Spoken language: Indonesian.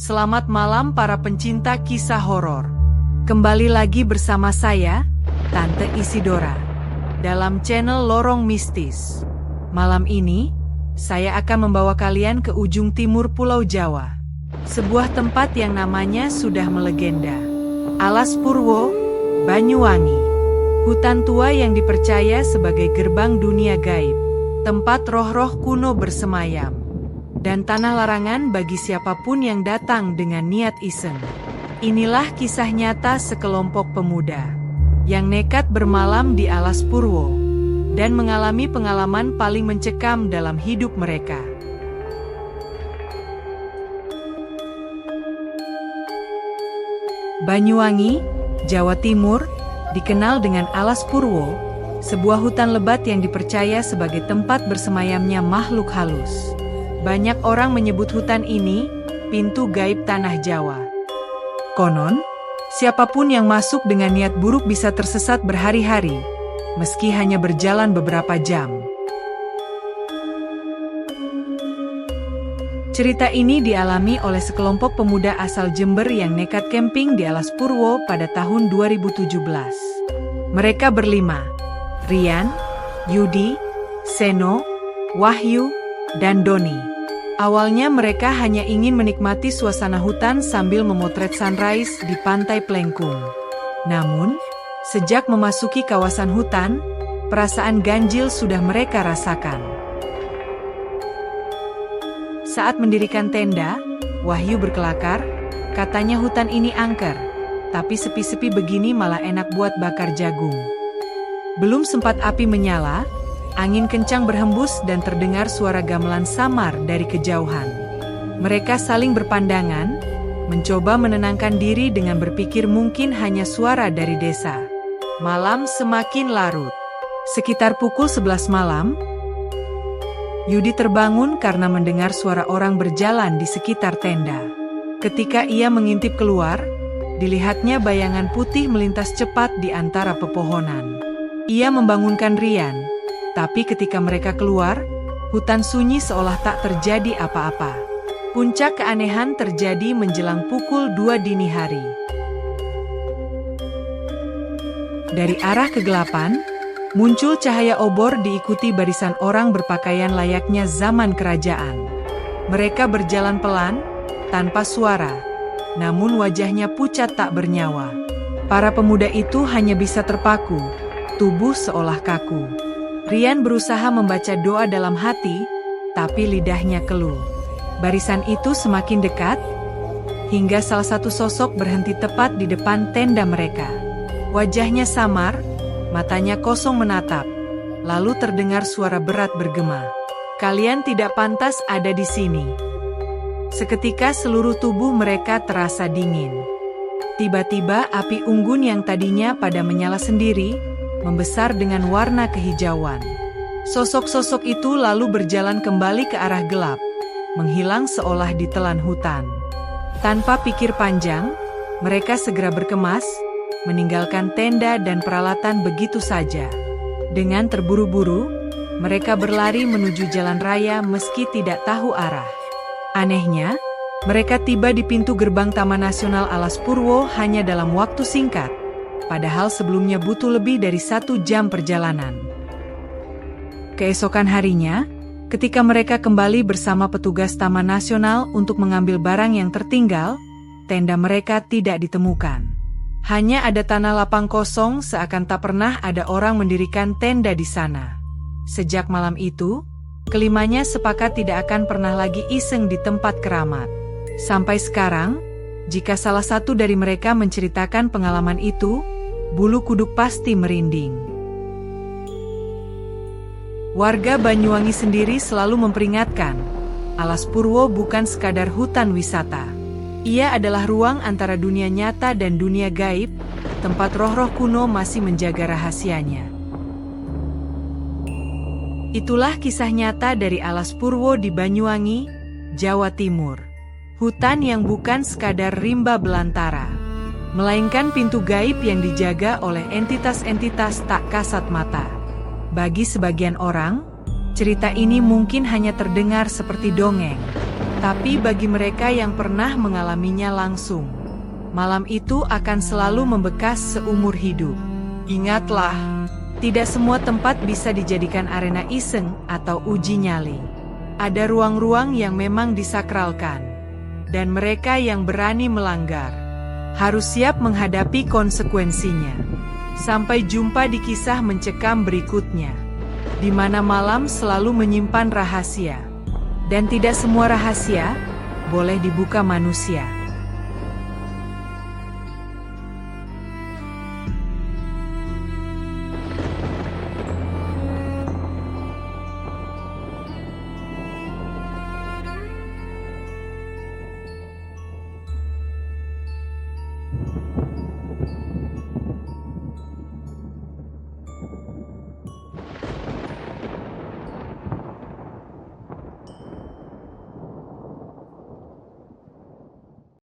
Selamat malam para pencinta kisah horor. Kembali lagi bersama saya, Tante Isidora, dalam channel Lorong Mistis. Malam ini, saya akan membawa kalian ke ujung timur Pulau Jawa. Sebuah tempat yang namanya sudah melegenda. Alas Purwo, Banyuwangi. Hutan tua yang dipercaya sebagai gerbang dunia gaib. Tempat roh-roh kuno bersemayam. Dan tanah larangan bagi siapapun yang datang dengan niat iseng. Inilah kisah nyata sekelompok pemuda yang nekat bermalam di Alas Purwo dan mengalami pengalaman paling mencekam dalam hidup mereka. Banyuwangi, Jawa Timur, dikenal dengan Alas Purwo, sebuah hutan lebat yang dipercaya sebagai tempat bersemayamnya makhluk halus. Banyak orang menyebut hutan ini pintu gaib tanah Jawa. Konon, siapapun yang masuk dengan niat buruk bisa tersesat berhari-hari, meski hanya berjalan beberapa jam. Cerita ini dialami oleh sekelompok pemuda asal Jember yang nekat camping di Alas Purwo pada tahun 2017. Mereka berlima, Rian, Yudi, Seno, Wahyu, dan Doni. Awalnya mereka hanya ingin menikmati suasana hutan sambil memotret sunrise di pantai Plengkung. Namun, sejak memasuki kawasan hutan, perasaan ganjil sudah mereka rasakan. Saat mendirikan tenda, Wahyu berkelakar, katanya hutan ini angker, tapi sepi-sepi begini malah enak buat bakar jagung. Belum sempat api menyala, angin kencang berhembus dan terdengar suara gamelan samar dari kejauhan. Mereka saling berpandangan, mencoba menenangkan diri dengan berpikir mungkin hanya suara dari desa. Malam semakin larut. Sekitar pukul 11 malam, Yudi terbangun karena mendengar suara orang berjalan di sekitar tenda. Ketika ia mengintip keluar, dilihatnya bayangan putih melintas cepat di antara pepohonan. Ia membangunkan Rian. Tapi ketika mereka keluar, hutan sunyi seolah tak terjadi apa-apa. Puncak keanehan terjadi menjelang pukul 2 dini hari. Dari arah kegelapan, muncul cahaya obor diikuti barisan orang berpakaian layaknya zaman kerajaan. Mereka berjalan pelan, tanpa suara, namun wajahnya pucat tak bernyawa. Para pemuda itu hanya bisa terpaku, tubuh seolah kaku. Rian berusaha membaca doa dalam hati, tapi lidahnya keluh. Barisan itu semakin dekat, hingga salah satu sosok berhenti tepat di depan tenda mereka. Wajahnya samar, matanya kosong menatap, lalu terdengar suara berat bergema. "Kalian tidak pantas ada di sini." Seketika seluruh tubuh mereka terasa dingin. Tiba-tiba api unggun yang tadinya pada menyala sendiri, membesar dengan warna kehijauan. Sosok-sosok itu lalu berjalan kembali ke arah gelap, menghilang seolah ditelan hutan. Tanpa pikir panjang, mereka segera berkemas, meninggalkan tenda dan peralatan begitu saja. Dengan terburu-buru, mereka berlari menuju jalan raya meski tidak tahu arah. Anehnya, mereka tiba di pintu gerbang Taman Nasional Alas Purwo hanya dalam waktu singkat. Padahal sebelumnya butuh lebih dari 1 jam perjalanan. Keesokan harinya, ketika mereka kembali bersama petugas Taman Nasional untuk mengambil barang yang tertinggal, tenda mereka tidak ditemukan. Hanya ada tanah lapang kosong seakan tak pernah ada orang mendirikan tenda di sana. Sejak malam itu, kelimanya sepakat tidak akan pernah lagi iseng di tempat keramat. Sampai sekarang, jika salah satu dari mereka menceritakan pengalaman itu, bulu kuduk pasti merinding. Warga Banyuwangi sendiri selalu memperingatkan, Alas Purwo bukan sekadar hutan wisata. Ia adalah ruang antara dunia nyata dan dunia gaib, tempat roh-roh kuno masih menjaga rahasianya. Itulah kisah nyata dari Alas Purwo di Banyuwangi, Jawa Timur. Hutan yang bukan sekadar rimba belantara, melainkan pintu gaib yang dijaga oleh entitas-entitas tak kasat mata. Bagi sebagian orang, cerita ini mungkin hanya terdengar seperti dongeng. Tapi bagi mereka yang pernah mengalaminya langsung, malam itu akan selalu membekas seumur hidup. Ingatlah, tidak semua tempat bisa dijadikan arena iseng atau uji nyali. Ada ruang-ruang yang memang disakralkan, dan mereka yang berani melanggar harus siap menghadapi konsekuensinya. Sampai jumpa di kisah mencekam berikutnya, di mana malam selalu menyimpan rahasia, dan tidak semua rahasia boleh dibuka manusia.